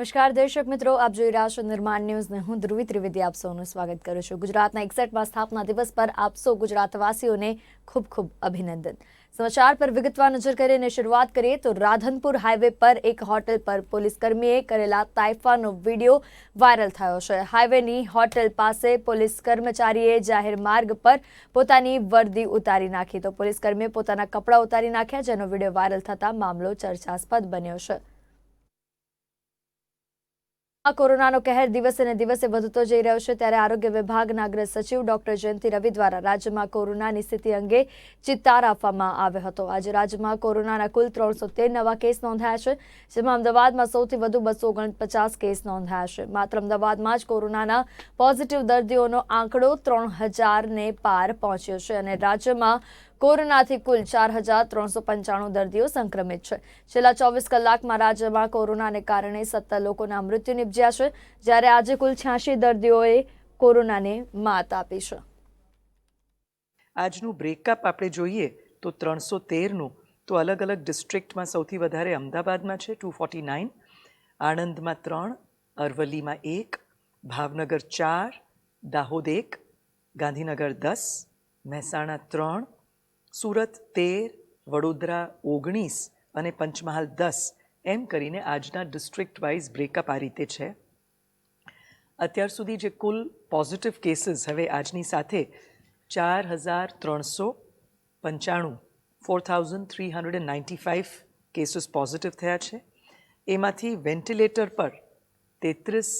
નમસ્કાર દર્શક મિત્રો, આપ જોઈ રહ્યા છો નિર્માણ ન્યૂઝ ને હું ધ્રુવી ત્રિવેદી આપ સૌનું સ્વાગત કરું છું। ગુજરાતના 61મા સ્થાપના દિવસ પર આપ સૌ ગુજરાતવાસીઓને ખૂબ ખૂબ અભિનંદન। સમાચાર પર વિગતવાર નજર કરીને શરૂઆત કરીએ તો રાધનપુર હાઈવે પર એક હોટેલ પર પોલીસ કર્મીએ કરેલા તાઇફાનો વિડીયો વાયરલ થયો છે। હાઈવેની હોટેલ પાસે પોલીસ કર્મચારીએ જાહેર માર્ગ પર પોતાની વર્દી ઉતારી નાખી તો પોલીસ કર્મીએ પોતાના કપડાં ઉતારી નાખ્યા, જેનો વિડીયો વાયરલ થતા મામલો ચર્ચાસ્પદ બન્યો છે। કોરોનાનો કહેર દિવસે ને દિવસે વધતો જઈ રહ્યો છે, ત્યારે આરોગ્ય વિભાગના અગ્ર સચિવ ડોક્ટર જયંતિ રવિ દ્વારા રાજ્યમાં કોરોનાની સ્થિતિ અંગે ચિતાર આપવામાં આવ્યો હતો। આજે રાજ્યમાં કોરોનાના કુલ 313 નવા કેસ નોંધાયા છે, જેમાં અમદાવાદમાં સૌથી વધુ 249 કેસ નોંધાયા છે। માત્ર અમદાવાદમાં જ કોરોનાના પોઝિટિવ દર્દીઓનો આંકડો 3000ને પાર પહોંચ્યો છે અને રાજ્યમાં કોરોનાથી કુલ 4395 દર્દીઓ સંક્રમિત છે। છેલ્લા 24 કલાકમાં રાજ્યમાં કોરોનાને કારણે 17 લોકોના મૃત્યુ નિપજ્યા છે, જ્યારે આજે કુલ 86 દર્દીઓએ કોરોનાને માત આપી છે। આજનું બ્રેકઅપ આપણે જોઈએ તો 313નું તો અલગ અલગ ડિસ્ટ્રિક્ટમાં સૌથી વધારે અમદાવાદમાં છે 249, આણંદમાં 3, અરવલ્લીમાં 1, ભાવનગર 4, દાહોદ 1, ગાંધીનગર 10, મહેસાણા 3, સુરત 13, વડોદરા 19 અને પંચમહાલ 10 એમ કરીને આજના ડિસ્ટ્રિક્ટ વાઇઝ બ્રેકઅપ આ રીતે છે। અત્યાર સુધી જે કુલ પોઝિટિવ કેસીસ હવે આજની સાથે 4395 4395 કેસીસ પોઝિટિવ થયા છે। એમાંથી વેન્ટિલેટર પર 33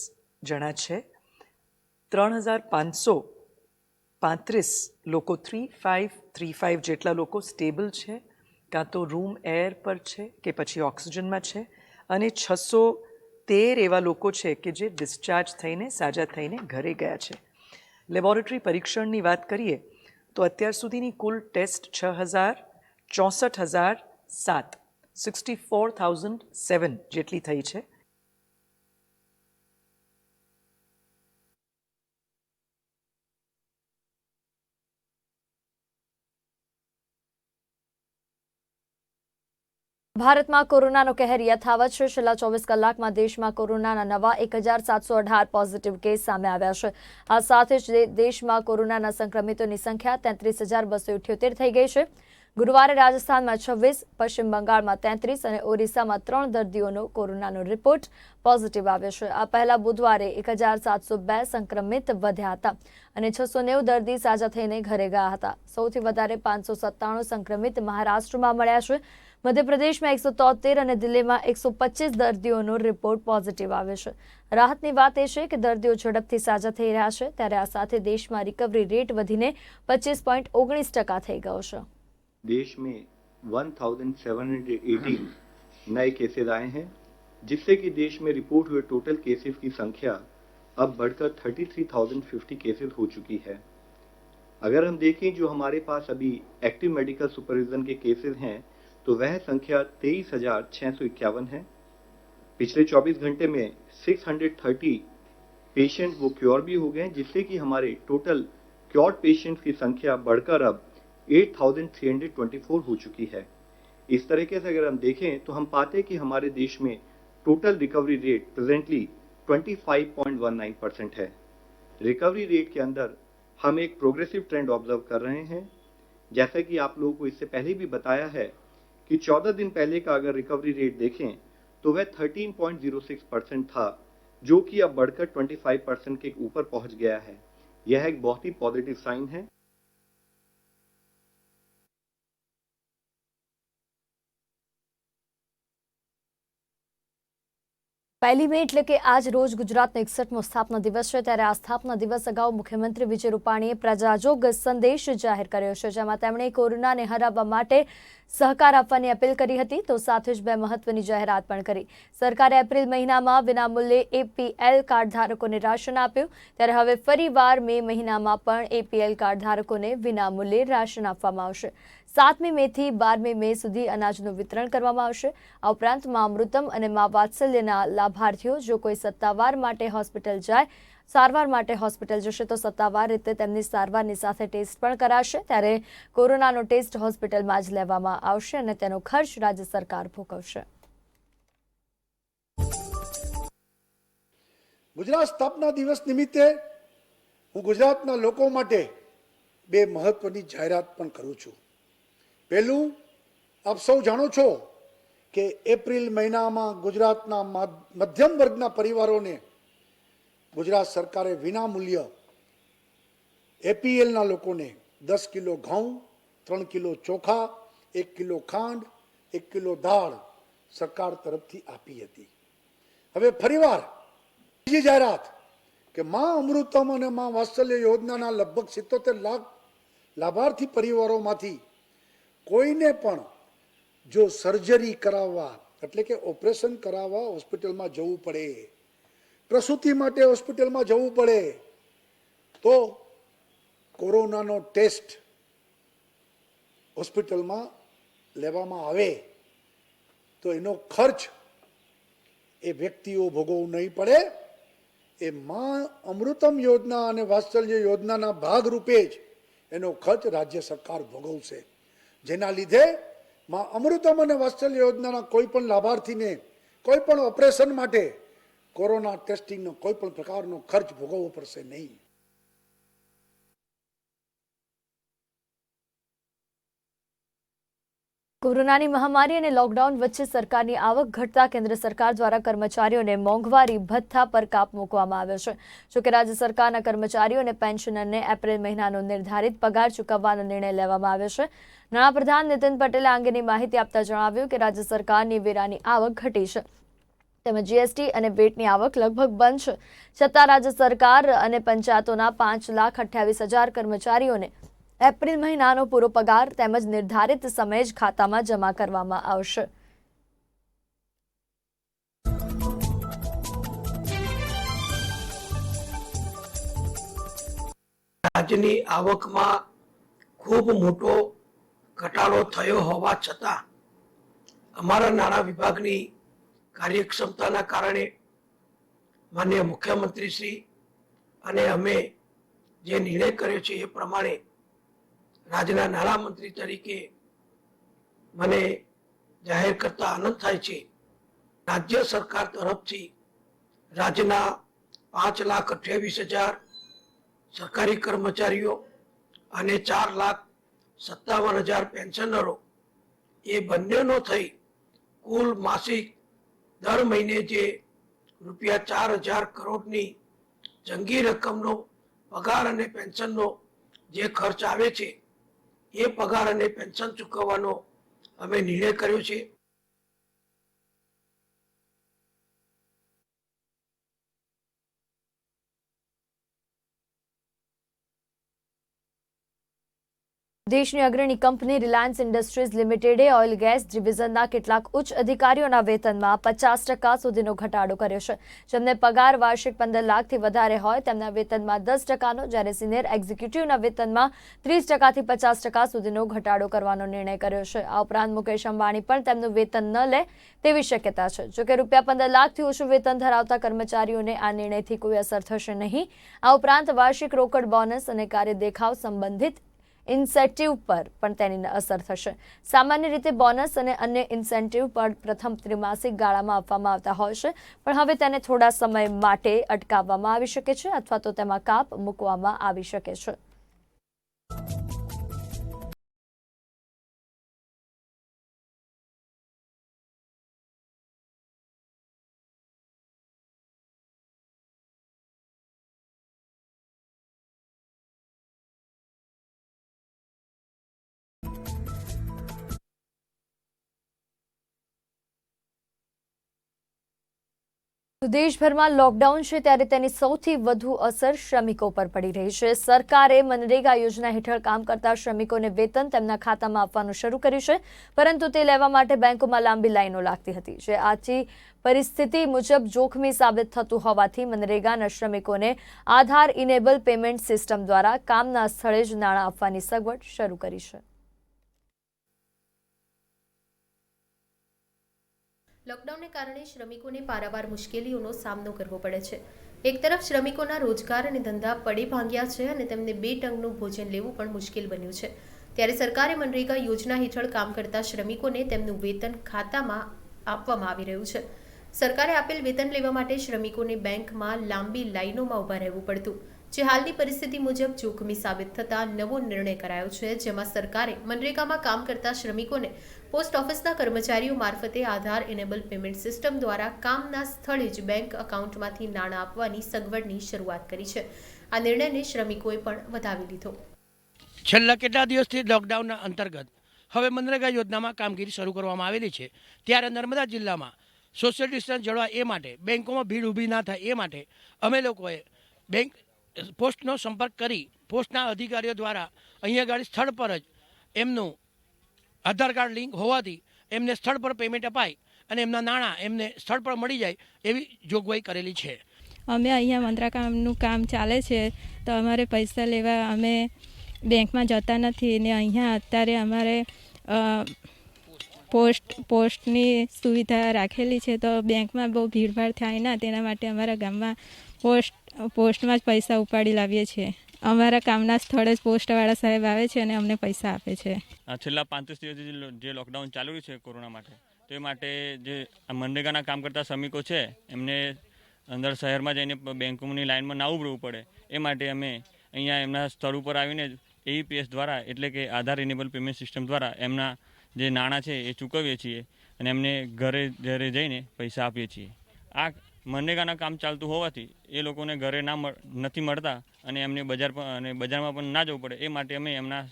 જણા છે। 3535 લોકો 3535 જેટલા લોકો સ્ટેબલ છે, કાં તો રૂમ એર પર છે કે પછી ઓક્સિજનમાં છે, અને 613 એવા લોકો છે કે જે ડિસ્ચાર્જ થઈને સાજા થઈને ઘરે ગયા છે। લેબોરેટરી પરીક્ષણની વાત કરીએ તો અત્યાર સુધીની કુલ ટેસ્ટ 6,64,007 64,007 જેટલી થઈ છે। ભારતમાં કોરોનાનો કહેર યથાવત છે। છેલ્લા 24 કલાકમાં દેશમાં કોરોનાના નવા 1718 પોઝિટિવ કેસ સામે આવ્યા છે। આ સાથે જ દેશમાં કોરોનાના સંક્રમિતોની સંખ્યા 33,278 થઈ ગઈ છે। ગુરુવારે રાજસ્થાનમાં 26, પશ્ચિમ બંગાળમાં 33 અને ઓરિસ્સામાં 3 દર્દીઓનો કોરોનાનો રિપોર્ટ પોઝિટિવ આવ્યો છે। આ પહેલા બુધવારે 1702 સંક્રમિત વધ્યા હતા અને 690 દર્દી સાજા થઈને ઘરે ગયા હતા। સૌથી વધારે 597 સંક્રમિત મહારાષ્ટ્રમાં મળ્યા છે। મધ્યપ્રદેશમાં 173 અને દિલ્હીમાં 125 દર્દીઓનો રિપોર્ટ પોઝિટિવ આવ્યો છે। રાહતની વાત એ છે કે દર્દીઓ ઝડપથી સાજા થઈ રહ્યા છે, ત્યારે આ સાથે દેશમાં રિકવરી રેટ વધીને 25.19% થઈ ગયો છે। देश में 1718 नए केसेस आए हैं, जिससे कि देश में रिपोर्ट हुए टोटल केसेस की संख्या अब बढ़कर 33,050 केसेस हो चुकी है। अगर हम देखें जो हमारे पास अभी एक्टिव मेडिकल सुपरविजन के केसेस हैं तो वह संख्या 23,651 है। पिछले 24 घंटे में 630 पेशेंट वो क्योर भी हो गए, जिससे कि हमारे टोटल क्योर्ड पेशेंट्स की संख्या बढ़कर अब 8,324 हो चुकी है। इस तरीके से अगर हम देखें तो हम पाते कि हमारे देश में टोटल रिकवरी रेट प्रेजेंटली 25.19% है। रिकवरी रेट के अंदर हम एक प्रोग्रेसिव ट्रेंड ऑब्जर्व कर रहे हैं। जैसा कि आप लोगों को इससे पहले भी बताया है कि 14 दिन पहले का अगर रिकवरी रेट देखें तो वह 13.06% था, जो कि अब बढ़कर 25% के ऊपर पहुंच गया है। यह एक बहुत ही पॉजिटिव साइन है। પહેલી મે એટલે કે આજ રોજ ગુજરાતનો 61મો સ્થાપના દિવસ છે, ત્યારે આ સ્થાપના દિવસ અગાઉ મુખ્યમંત્રી વિજય રૂપાણીએ પ્રજાજોગ સંદેશ જાહેર કર્યો છે, જેમાં તેમણે કોરોનાને હરાવવા માટે સહકાર આપવાની અપીલ કરી હતી તો સાથે જ 2 મહત્વની જાહેરાત પણ કરી। સરકારે એપ્રિલ મહિનામાં વિનામૂલ્યે એપીએલ કાર્ડ ધારકોને રાશન આપ્યું, ત્યારે હવે ફરીવાર મે મહિનામાં પણ એપીએલ કાર્ડ ધારકોને વિનામૂલ્યે રાશન આપવામાં આવશે। 7મી મેથી 12મી મે સુધી અનાજનું વિતરણ કરવામાં આવશે। આ ઉપરાંત મા અમૃતમ અને મા વાત્સલ્યના લાભાર્થીઓ જો કોઈ સત્તાવાર માટે હોસ્પિટલ જાય, સારવાર માટે હોસ્પિટલ જશે તો સત્તાવાર રીતે તેમની સારવારની સાથે ટેસ્ટ પણ કરાશે, ત્યારે કોરોનાનો ટેસ્ટ હોસ્પિટલમાં જ લેવામાં આવશે અને તેનો ખર્ચ રાજ્ય સરકાર ભોગવશે। ગુજરાત સ્થાપના દિવસ નિમિત્તે હું ગુજરાતના લોકો માટે બે મહત્વની જાહેરાત પણ કરું છું. પહેલું, આપ સૌ જાણો છો કે એપ્રિલ મહિનામાં ગુજરાતના મધ્યમ વર્ગના પરિવારોને ગુજરાત સરકારે વિના મૂલ્ય એપીએલના લોકોને 10 કિલો ઘઉં, 3 કિલો ચોખા, 1 કિલો ખાંડ, 1 કિલો દાળ સરકાર તરફથી આપી હતી. હવે ફરીવાર બીજી જાહેરાત કે માં અમૃતમ અને માં વાત્સલ્ય યોજનાના લગભગ 77 લાખ લાભાર્થી પરિવારોમાંથી કોઈને પણ જો સર્જરી કરાવવા એટલે કે ઓપરેશન કરાવવા હોસ્પિટલમાં જવું પડે, પ્રસૂતિ માટે હોસ્પિટલમાં જવું પડે, તો કોરોનાનો ટેસ્ટ હોસ્પિટલમાં લેવામાં આવે તો એનો ખર્ચ એ વ્યક્તિઓ ભોગવવું નહીં પડે. એ માં અમૃતમ યોજના અને વાત્સલ્ય યોજનાના ભાગરૂપે જ એનો ખર્ચ રાજ્ય સરકાર ભોગવશે, જેના લીધે માં અમૃતમ અને વાત્સલ્ય યોજનાના કોઈ પણ લાભાર્થીને કોઈ પણ ઓપરેશન માટે કોરોના ટેસ્ટિંગનો કોઈ પણ પ્રકારનો ખર્ચ ભોગવવો પડશે નહીં. કોરોનાની મહામારી અને લોકડાઉન વચ્ચે સરકારની આવક ઘટતા કેન્દ્ર સરકાર દ્વારા કર્મચારીઓને મોંઘવારી ભથ્થા પર કાપ મૂકવામાં આવ્યો છે. જોકે રાજ્ય સરકારના કર્મચારીઓ અને પેન્શનરને એપ્રિલ મહિનાનો નિર્ધારિત પગાર ચૂકવવાનો નિર્ણય લેવામાં આવ્યો છે. નાણાપ્રધાન નીતિન પટેલે આ અંગેની માહિતી આપતા જણાવ્યું કે રાજ્ય સરકારની વેરાની આવક ઘટી છે તેમજ જીએસટી અને વેટની આવક લગભગ બંધ છે. છતાં રાજ્ય સરકાર અને પંચાયતોના 5,28,000 કર્મચારીઓને એપ્રિલ મહિનાનો પૂરો પગાર તેમજ નિર્ધારિત સમયે જ ખાતામાં જમા કરવામાં આવશે. રાજ્યની આવકમાં ખૂબ મોટો ઘટાડો થયો હોવા છતાં અમારા નાણાં વિભાગની કાર્યક્ષમતાના કારણે માનનીય મુખ્યમંત્રી શ્રી અને અમે જે નિર્ણય કર્યો છે એ પ્રમાણે રાજ્યના નાણામંત્રી તરીકે મને જાહેર કરતા આનંદ થાય છે. રાજ્ય સરકાર તરફથી રાજ્યના 5,28,000 સરકારી કર્મચારીઓ અને 4,57,000 પેન્શનરો એ બંનેનો થઈ કુલ માસિક દર મહિને જે રૂપિયા 4,000 કરોડની જંગી રકમનો પગાર અને પેન્શનનો જે ખર્ચ આવે છે એ પગાર અને પેન્શન ચૂકવવાનો અમે નિર્ણય કર્યો છે. દેશની અગ્રણી કંપની રિલાયન્સ ઇન્ડસ્ટ્રીઝ લિમિટેડે ઓઇલ ગેસ ડિવિઝનના કેટલાક ઉચ્ચ અધિકારીઓના વેતનમાં 50% સુધીનો ઘટાડો કર્યો છે. જેમને પગાર વાર્ષિક 15 લાખથી વધારે હોય તેમના વેતનમાં 10%નો, જ્યારે સિનિયર એક્ઝિક્યુટિવના વેતનમાં 30%થી 50% સુધીનો ઘટાડો કરવાનો નિર્ણય કર્યો છે. આ ઉપરાંત મુકેશ અંબાણી પણ તેમનું વેતન ન લે તેવી શક્યતા છે. જોકે રૂપિયા 15 લાખથી ઓછું વેતન ધરાવતા કર્મચારીઓને આ નિર્ણયથી કોઈ અસર થશે નહીં. આ ઉપરાંત વાર્ષિક રોકડ બોનસ અને કાર્ય દેખાવ સંબંધિત ઇન્સેન્ટિવ પર પણ તેની અસર થશે. સામાન્ય રીતે બોનસ અને અન્ય ઇન્સેન્ટિવ પર પ્રથમ ત્રિમાસિક ગાળામાં આપવામાં આવતા હોય છે, પણ હવે તેને થોડા સમય માટે અટકાવવામાં આવી શકે છે અથવા તો તેમાં કાપ મૂકવામાં આવી શકે છે. દેશભરમાં લોકડાઉન છે ત્યારે તેની સૌથી વધુ અસર શ્રમિકો પર પડી રહી છે. સરકારે મનરેગા યોજના હેઠળ કામ કરતા શ્રમિકોને વેતન તેમના ખાતામાં આપવાનું શરૂ કર્યું છે, પરંતુ તે લેવા માટે બેંકોમાં લાંબી લાઈનો લાગતી હતી, જે આજની પરિસ્થિતિ મુજબ જોખમી સાબિત થતું હોવાથી મનરેગાના શ્રમિકોને આધાર ઇનેબલ પેમેન્ટ સિસ્ટમ દ્વારા કામના સ્થળે જ નાણાં આપવાની સગવડ શરૂ કરી છે. લોકડાઉનને કારણે શ્રમિકોને પારાવાર મુશ્કેલીઓનો સામનો કરવો પડે છે. એક તરફ શ્રમિકોના રોજગાર અને ધંધા પડી ભાંગ્યા છે અને તેમને 2 ટંકનું ભોજન લેવું પણ મુશ્કેલ બન્યું છે. ત્યારે સરકારે મનરેગા યોજના હેઠળ કામ કરતા શ્રમિકોને તેમનું વેતન ખાતામાં આપવામાં આવી રહ્યું છે. સરકારે આપેલ વેતન લેવા માટે શ્રમિકોને બેંકમાં લાંબી લાઈનોમાં ઊભા રહેવું પડતું, જે હાલની પરિસ્થિતિ મુજબ જોખમી સાબિત થતા નવો નિર્ણય કરાયો છે, જેમાં સરકારે મનરેગામાં કામ કરતા શ્રમિકોને પોસ્ટ ઓફિસના કર્મચારીઓ મારફતે આધાર ઇનેબલ પેમેન્ટ સિસ્ટમ દ્વારા કામના સ્થળે જ બેંક એકાઉન્ટમાંથી નાણાં આપવાની સગવડની શરૂઆત કરી છે. આ નિર્ણયને શ્રમિકોએ પણ વધાવી લીધો. છેલ્લા કેટલા દિવસથી લોકડાઉનના અંતર્ગત હવે મનરેગા યોજનામાં કામગીરી શરૂ કરવામાં આવેલી છે. ત્યારે નર્મદા જિલ્લામાં સોશિયલ ડિસ્ટન્સ જળવા એ માટે, બેંકોમાં ભીડ ઊભી ના થાય એ માટે અમે લોકોએ બેંક પોસ્ટનો સંપર્ક કરી પોસ્ટના અધિકારીઓ દ્વારા અહીંયા આગળ સ્થળ પર જ એમનું આધાર કાર્ડ લિંક હોવાથી એમને સ્થળ પર પેમેન્ટ અપાય અને એમના નાણાં એમને સ્થળ પર મળી જાય એવી જોગવાઈ કરેલી છે. અમે અહીંયા મનરેગાનું કામ ચાલે છે તો અમારે પૈસા લેવા અમે બેંકમાં જતા નથી ને અહીંયા અત્યારે અમારે પોસ્ટની સુવિધા રાખેલી છે તો બેંકમાં બહુ ભીડભાડ થાય ના, તેના માટે અમારા ગામમાં પોસ્ટમાં જ પૈસા ઉપાડી લાવીએ છીએ. અમારા કામના સ્થળે જ પોસ્ટવાળા સાહેબ આવે છે અને અમને પૈસા આપે છે. છેલ્લા 35 દિવસથી જે લોકડાઉન ચાલુ રહ્યું છે કોરોના માટે, તે માટે જે મનરેગાના કામ કરતા શ્રમિકો છે એમને અંદર શહેરમાં જઈને બેંકોની લાઇનમાં ના ઊભું પડે એ માટે અમે અહીંયા એમના સ્થળ ઉપર આવીને AEPS દ્વારા એટલે કે આધાર ઇનેબલ પેમેન્ટ સિસ્ટમ દ્વારા એમના જે નાણાં છે એ ચૂકવીએ છીએ અને એમને ઘરે જઈને પૈસા આપીએ છીએ. આ મનરેગાના કામ ચાલતું હોવાથી એ લોકોને ઘરે નથી મળતા અને એમને બજારમાં પણ ના જવું પડે એ માટે અમે એમના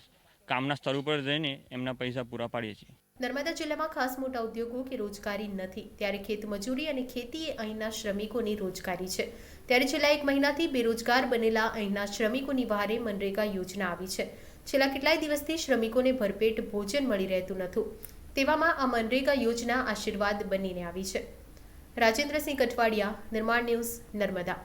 કામના સ્થળ ઉપર જઈને એમના પૈસા પૂરા પાડીએ છીએ. નર્મદા જિલ્લામાં ખાસ મોટા ઉદ્યોગો કે રોજગારી નથી, ત્યારે ખેતમજૂરી અને ખેતી એ અહીંના શ્રમિકોની રોજગારી છે. ત્યારે છેલ્લા 1 મહિનાથી બેરોજગાર બનેલા અહીંના શ્રમિકોની વહારે મનરેગા યોજના આવી છે. છેલ્લા કેટલાય દિવસથી શ્રમિકોને ભરપેટ ભોજન મળી રહેતું નહોતું. તેવામાં આ મનરેગા યોજના આશીર્વાદ બનીને આવી છે. રાજેન્દ્રસિંહ કટવાડિયા, નિર્માણ ન્યૂઝ, નર્મદા.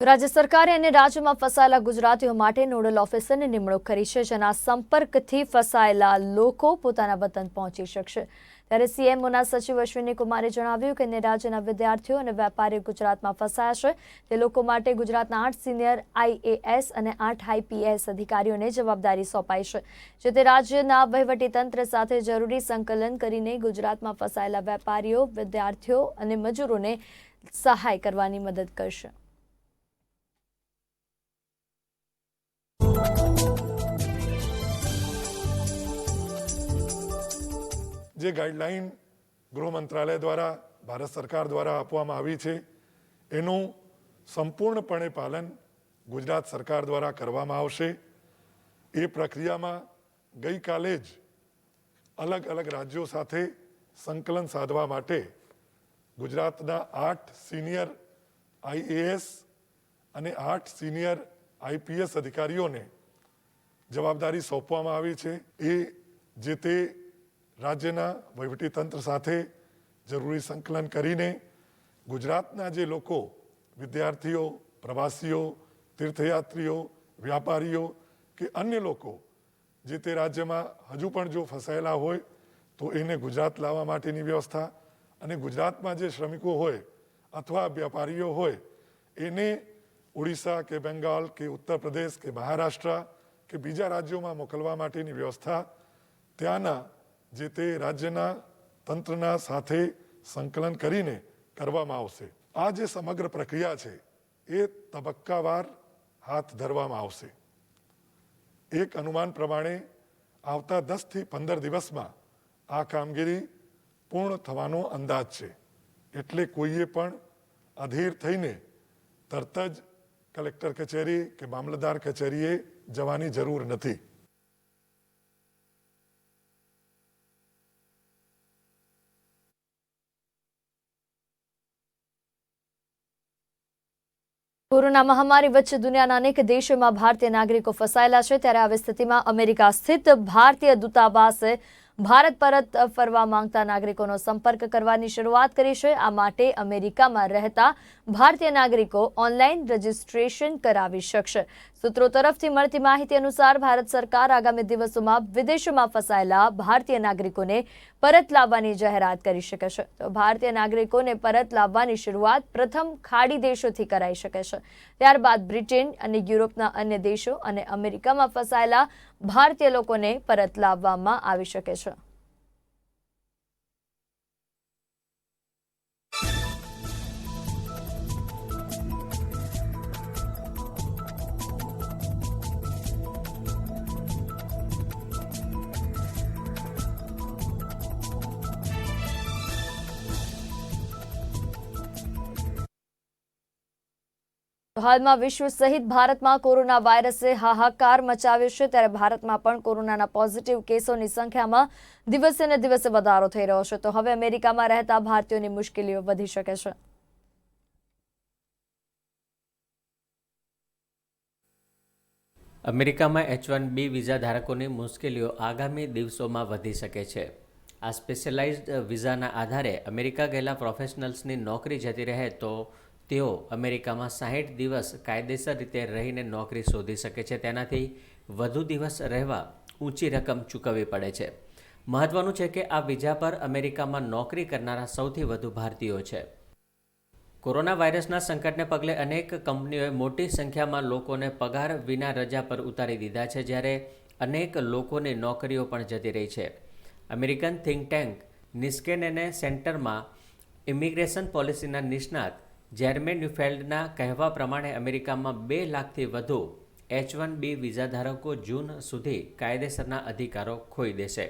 રાજ્ય સરકારે અને રાજ્યમાં ફસાયેલા ગુજરાતીઓ માટે નોડલ ઓફિસરની નિમણૂક કરી છે, જેના સંપર્કથી ફસાયેલા લોકો પોતાના વતન પહોંચી શકશે. ત્યારે CMOના સચિવ અશ્વિની કુમારે જણાવ્યું કે રાજ્યના વિદ્યાર્થીઓ અને વેપારીઓ ગુજરાતમાં ફસાયા છે તે લોકો માટે ગુજરાતના 8 સિનિયર IAS અને 8 IPS અધિકારીઓને જવાબદારી સોંપાઈ છે, જે તે રાજ્યના વહીવટીતંત્ર સાથે જરૂરી સંકલન કરીને ગુજરાતમાં ફસાયેલા વેપારીઓ, વિદ્યાર્થીઓ અને મજૂરોને સહાય કરવાની મદદ કરશે. જે ગાઈડલાઈન ગૃહ મંત્રાલય દ્વારા ભારત સરકાર દ્વારા આપવામાં આવી છે એનું સંપૂર્ણપણે પાલન ગુજરાત સરકાર દ્વારા કરવામાં આવશે. એ પ્રક્રિયામાં ગઈકાલે જ અલગ અલગ રાજ્યો સાથે સંકલન સાધવા માટે ગુજરાતના 8 સિનિયર IAS અને 8 સિનિયર IPS અધિકારીઓને જવાબદારી સોંપવામાં આવી છે. એ જે તે રાજ્યના વહીવટીતંત્ર સાથે જરૂરી સંકલન કરીને ગુજરાતના જે લોકો, વિદ્યાર્થીઓ, પ્રવાસીઓ, તીર્થયાત્રીઓ, વ્યાપારીઓ કે અન્ય લોકો જે તે રાજ્યમાં હજુ પણ જો ફસાયેલા હોય તો એને ગુજરાત લાવવા માટેની વ્યવસ્થા, અને ગુજરાતમાં જે શ્રમિકો હોય અથવા વ્યાપારીઓ હોય એને ઓડિશા કે બેંગાલ કે ઉત્તર પ્રદેશ કે મહારાષ્ટ્ર કે બીજા રાજ્યોમાં મોકલવા માટેની વ્યવસ્થા ત્યાંના જે તે રાજ્યના તંત્રના સાથે સંકલન કરીને કરવામાં આવશે. આ જે સમગ્ર પ્રક્રિયા છે એ તબક્કાવાર હાથ ધરવામાં આવશે. એક અનુમાન પ્રમાણે આવતા 10 થી 15 દિવસમાં આ કામગીરી પૂર્ણ થવાનો અંદાજ છે. એટલે કોઈએ પણ અધીર થઈને તરત જ કલેક્ટર કચેરી કે મામલતદાર કચેરીએ જવાની જરૂર નથી. કોરોના મહામારી વચ્ચે દુનિયાના અનેક દેશોમાં ભારતીય નાગરિકો ફસાયેલા છે, ત્યારે આવી સ્થિતિમાં અમેરિકા સ્થિત ભારતીય દૂતાવાસે ભારત પરત ફરવા માંગતા નાગરિકોનો સંપર્ક કરવાની શરૂઆત કરી છે. આ માટે અમેરિકામાં રહેતા ભારતીય નાગરિકો ઓનલાઈન રજીસ્ટ્રેશન કરાવી શકશે. સૂત્રો તરફથી મળતી માહિતી અનુસાર ભારત સરકાર આગામી દિવસોમાં વિદેશોમાં ફસાયેલા ભારતીય નાગરિકોને પરત લાવવાની જાહેરાત કરી શકે છે. તો ભારતીય નાગરિકોને પરત લાવવાની શરૂઆત પ્રથમ ખાડી દેશોથી કરાઈ શકે છે. ત્યારબાદ બ્રિટન અને યુરોપના અન્ય દેશો અને અમેરિકામાં ફસાયેલા ભારતીય લોકોને પરત લાવવામાં આવી શકે છે. હાલમાં વિશ્વ સહિત ભારતમાં કોરોના વાયરસે હાહાકાર મચાવ્યો છે, ત્યારે ભારતમાં પણ કોરોનાના પોઝિટિવ કેસોની સંખ્યામાં દિવસે ને દિવસે વધારો થઈ રહ્યો છે. તો હવે અમેરિકામાં રહેતા ભારતીયોની મુશ્કેલીઓ વધી શકે છે. અમેરિકામાં H1B વિઝા ધારકોની મુશ્કેલીઓ આગામી દિવસોમાં વધી શકે છે. આ સ્પેશિયલાઇઝ્ડ વિઝાના આધારે અમેરિકા ગયેલા પ્રોફેશનલ્સની નોકરી જતી રહે તો તેઓ અમેરિકામાં 60 દિવસ કાયદેસર રીતે રહીને નોકરી શોધી શકે છે. તેનાથી વધુ દિવસ રહેવા ઊંચી રકમ ચૂકવવી પડે છે. મહત્વનું છે કે આ વિઝા પર અમેરિકામાં નોકરી કરનારા સૌથી વધુ ભારતીયો છે. કોરોના વાયરસના સંકટને પગલે અનેક કંપનીઓએ મોટી સંખ્યામાં લોકોને પગાર વિના રજા પર ઉતારી દીધા છે, જ્યારે અનેક લોકોની નોકરીઓ પણ જતી રહી છે. અમેરિકન થિંક ટેન્ક નિસ્કેનેને સેન્ટરમાં ઇમિગ્રેશન પોલિસીના નિષ્ણાત જેર્મે ન્યુફેલ્ડના કહેવા પ્રમાણે અમેરિકામાં 2 લાખથી વધુ H1B વિઝા ધારકો જૂન સુધી કાયદેસરના અધિકારો ખોઈ દેશે.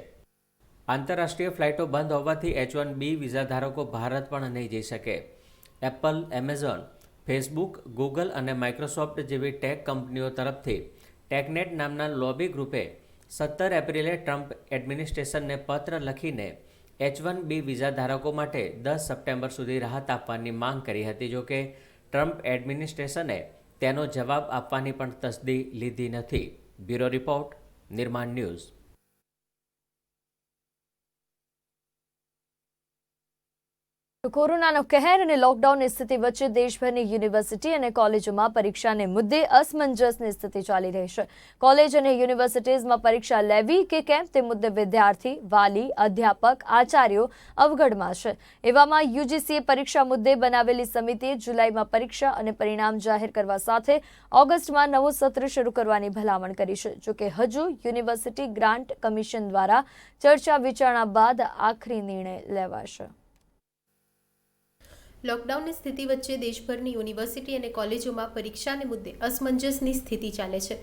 આંતરરાષ્ટ્રીય ફ્લાઇટો બંધ હોવાથી H1B વિઝા ધારકો ભારત પણ નહીં જઈ શકે. એપલ, એમેઝોન, ફેસબુક, ગૂગલ અને માઇક્રોસોફ્ટ જેવી ટેક કંપનીઓ તરફથી ટેકનેટ નામના લોબી ગ્રુપે 17 એપ્રિલે ટ્રમ્પ એડમિનિસ્ટ્રેશનને પત્ર લખીને H1B વિઝા ધારકો માટે 10 સપ્ટેમ્બર સુધી રાહત આપવાની માંગ કરી હતી. જોકે ટ્રમ્પ એડમિનિસ્ટ્રેશને તેનો જવાબ આપવાની પણ તસ્દી લીધી નથી. બ્યુરો રિપોર્ટ, નિર્માણ ન્યૂઝ. કોરોનાનો કહેર અને લોકડાઉનની સ્થિતિ વચ્ચે દેશભરની યુનિવર્સિટી અને કોલેજોમાં પરીક્ષાને મુદ્દે અસમંજસની સ્થિતિ ચાલી રહી છે. કોલેજ અને યુનિવર્સિટીઝમાં પરીક્ષા લેવી કે કેમ તે મુદ્દે વિદ્યાર્થી, વાલી, અધ્યાપક, આચાર્યો અવગડમાં છે. એવામાં યુજીસીએ પરીક્ષા મુદ્દે બનાવેલી સમિતિએ જુલાઈમાં પરીક્ષા અને પરિણામ જાહેર કરવા સાથે ઓગસ્ટમાં નવું સત્ર શરૂ કરવાની ભલામણ કરી છે. જોકે હજુ યુનિવર્સિટી ગ્રાન્ટ કમિશન દ્વારા ચર્ચા વિચારણા બાદ આખરી નિર્ણય લેવાશે. લોકડાઉનની સ્થિતિ વચ્ચે દેશભરની યુનિવર્સિટી અને કોલેજોમાં પરીક્ષાને મુદ્દે અસમંજસની સ્થિતિ ચાલે છે.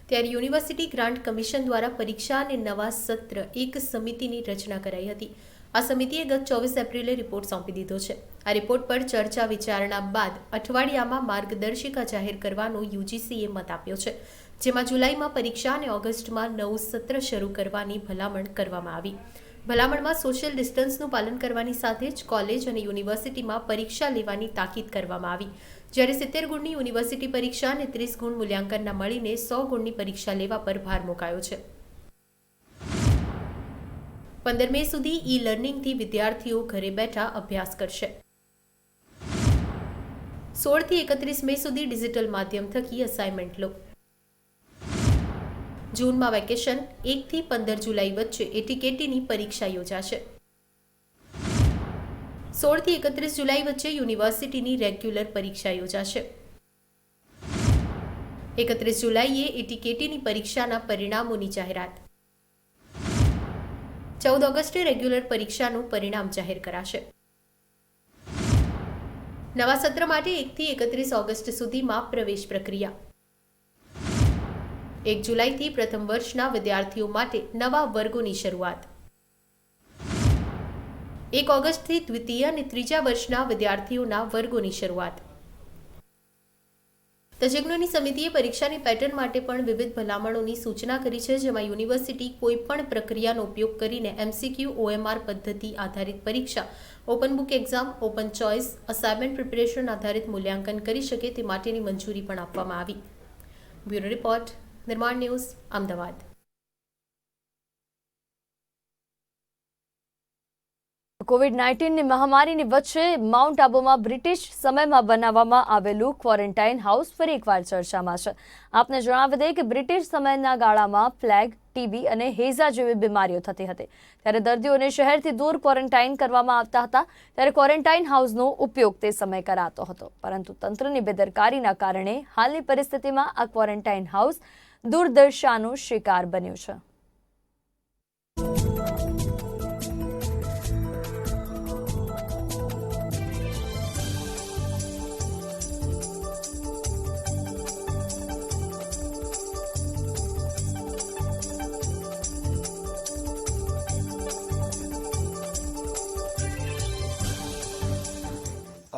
ત્યારે યુનિવર્સિટી ગ્રાન્ટ કમિશન દ્વારા પરીક્ષા અને નવા સત્ર એક સમિતિની રચના કરાઈ હતી. આ સમિતિએ ગત 24 એપ્રિલે રિપોર્ટ સોંપી દીધો છે. આ રિપોર્ટ પર ચર્ચા વિચારણા બાદ અઠવાડિયામાં માર્ગદર્શિકા જાહેર કરવાનો યુજીસીએ મત આપ્યો છે, જેમાં જુલાઈમાં પરીક્ષા અને ઓગસ્ટમાં નવું સત્ર શરૂ કરવાની ભલામણ કરવામાં આવી. ભલામણમાં સોશિયલ ડિસ્ટન્સનું પાલન કરવાની સાથે જ કોલેજ અને યુનિવર્સિટીમાં પરીક્ષા લેવાની તાકીદ કરવામાં આવી, જ્યારે 70 ગુણની યુનિવર્સિટી પરીક્ષા અને 30 ગુણ મૂલ્યાંકનના મળીને 100 ગુણની પરીક્ષા લેવા પર ભાર મુકાયો છે. 15 મે સુધી ઈ લર્નિંગથી વિદ્યાર્થીઓ ઘરે બેઠા અભ્યાસ કરશે. 16 થી 31 મે સુધી ડિજિટલ માધ્યમ થકી અસાઇનમેન્ટ લો. જૂનમાં વેકેશન 1 થી 15 જુલાઈ વચ્ચે એટીકેટીની પરીક્ષા યોજાશે. 16 થી 31 જુલાઈ વચ્ચે યુનિવર્સિટીની રેગ્યુલર પરીક્ષા યોજાશે. 31 જુલાઈએ એટીકેટીની પરીક્ષાના પરિણામોની જાહેરાત. 14 ઓગસ્ટે રેગ્યુલર પરીક્ષાનું પરિણામ જાહેર કરાશે. નવા સત્ર માટે 1 થી 31 ઓગસ્ટ સુધીમાં પ્રવેશ પ્રક્રિયા. 1 જુલાઈથી પ્રથમ વર્ષના વિદ્યાર્થીઓ માટે નવા વર્ગોની શરૂઆત. 1 ઓગસ્ટથી દ્વિતીય અને ત્રીજા વર્ષના વિદ્યાર્થીઓના વર્ગોની શરૂઆત. તજજ્ઞોની સમિતિએ પરીક્ષાની પેટર્ન માટે પણ વિવિધ ભલામણોની સૂચના કરી છે, જેમાં યુનિવર્સિટી કોઈપણ પ્રક્રિયાનો ઉપયોગ કરીને MCQ OMR પદ્ધતિ આધારિત પરીક્ષા, open book exam, open choice, assignment preparation આધારિત મૂલ્યાંકન કરી શકે તે માટેની મંજૂરી પણ આપવામાં આવી. બ્યુરો રિપોર્ટ, નિર્માણ ન્યૂઝ, અમદાવાદ. કોવિડ-19ની મહામારીની વચ્ચે માઉન્ટ આબુમાં બ્રિટિશ સમયમાં બનાવવામાં આવેલું ક્વોરન્ટાઇન હાઉસ ફરી એકવાર ચર્ચામાં છે. આપને જણાવી દઈએ કે બ્રિટિશ સમયના ગાળામાં પ્લેગ, ટીબી અને હેઝા જેવી બીમારીઓ થતી હતી. ત્યારે દર્દીઓને શહેરથી દૂર ક્વોરન્ટાઇન કરવામાં આવતા હતા. ત્યારે ક્વોરન્ટાઇન હાઉસનો ઉપયોગ તે સમયે કરાતો હતો. પરંતુ તંત્રની બેદરકારીના કારણે હાલની પરિસ્થિતિમાં આ ક્વોરન્ટાઇન હાઉસ દુર્દશાનો શિકાર બન્યું છે.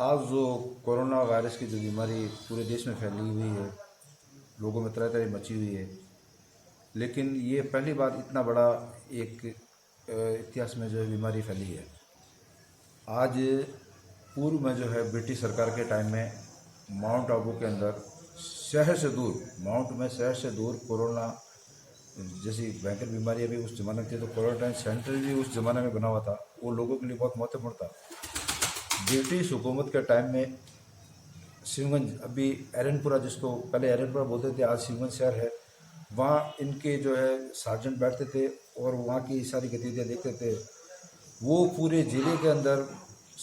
आज जो कोरोना वायरस की जो बीमारी पूरे देश में फैली हुई है, लोगों में तरह तरह मची हुई है, लेकिन ये पहली बार इतना बड़ा एक इतिहास में जो है बीमारी फैली है. आज पूर्व में जो है ब्रिटिश सरकार के टाइम में माउंट आबू के अंदर शहर से दूर, माउंट में शहर से दूर कोरोना जैसी भयंकर बीमारी अभी उस ज़माने की, तो क्वारंटाइन सेंटर भी उस ज़माने में बना हुआ था. वो लोगों के लिए बहुत महत्वपूर्ण था. ब्रिटिश हुकूमत के टाइम में शिवगंज, अभी एरनपुरा, जिसको पहले एरनपुरा बोलते थे, आज शिवगंज शहर है, वहाँ इनके जो है सार्जेंट बैठते थे और वहाँ की सारी गतिविधियाँ देखते थे. वो पूरे ज़िले के अंदर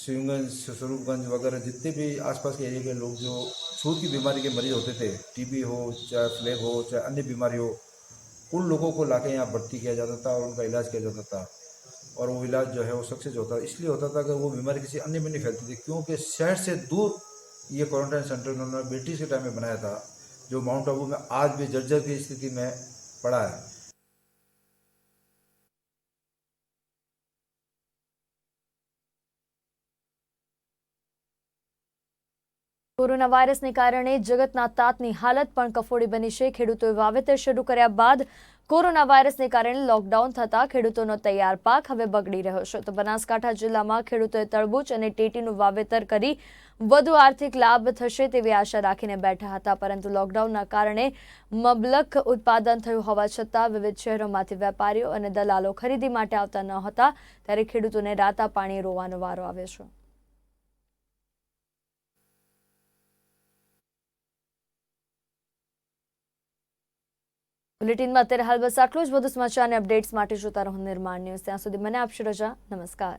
शिवगंज, स्वरूपगंज वगैरह जितने भी आसपास के एरिया के लोग जो छूत की बीमारी के मरीज होते थे, टीबी हो, चाहे फ्लैग हो, चाहे अन्य बीमारी हो, उन लोगों को लाके यहाँ भर्ती किया जाता था और उनका इलाज किया जाता था. और वो इलाज जो है वो सक्सेस होता, इसलिए होता था कि वो बीमारी किसी अन्य में नहीं फैलती थी, क्योंकि शहर से दूर ये क्वारंटाइन सेंटर उन्होंने ब्रिटिश के टाइम में बनाया था, जो माउंट आबू में आज भी जर्जर की स्थिति में पड़ा है. કોરોના વાયરસને કારણે જગતના તાતની હાલત પણ કફોડી બની છે. ખેડૂતોએ વાવેતર શરૂ કર્યા બાદ કોરોના વાયરસને કારણે લોકડાઉન થતા ખેડૂતોનો તૈયાર પાક હવે બગડી રહ્યો છે. તો બનાસકાંઠા જિલ્લામાં ખેડૂતોએ તરબૂચ અને ટેટીનું વાવેતર કરી વધુ આર્થિક લાભ થશે તેવી આશા રાખીને બેઠા હતા. પરંતુ લોકડાઉનના કારણે મબલખ ઉત્પાદન થયું હોવા છતાં વિવિધ શહેરોમાંથી વેપારીઓ અને દલાલો ખરીદી માટે આવતા ન હતા. ત્યારે ખેડૂતોને રાતા પાણી રોવાનો વારો આવ્યો છે. બુલેટિનમાં અત્યારે હાલ બસ આટલું જ. વધુ સમાચાર અને અપડેટ્સ માટે જોતા રહો નિર્માણ ન્યૂઝ. ત્યાં સુધી મને આપશો રજા. નમસ્કાર.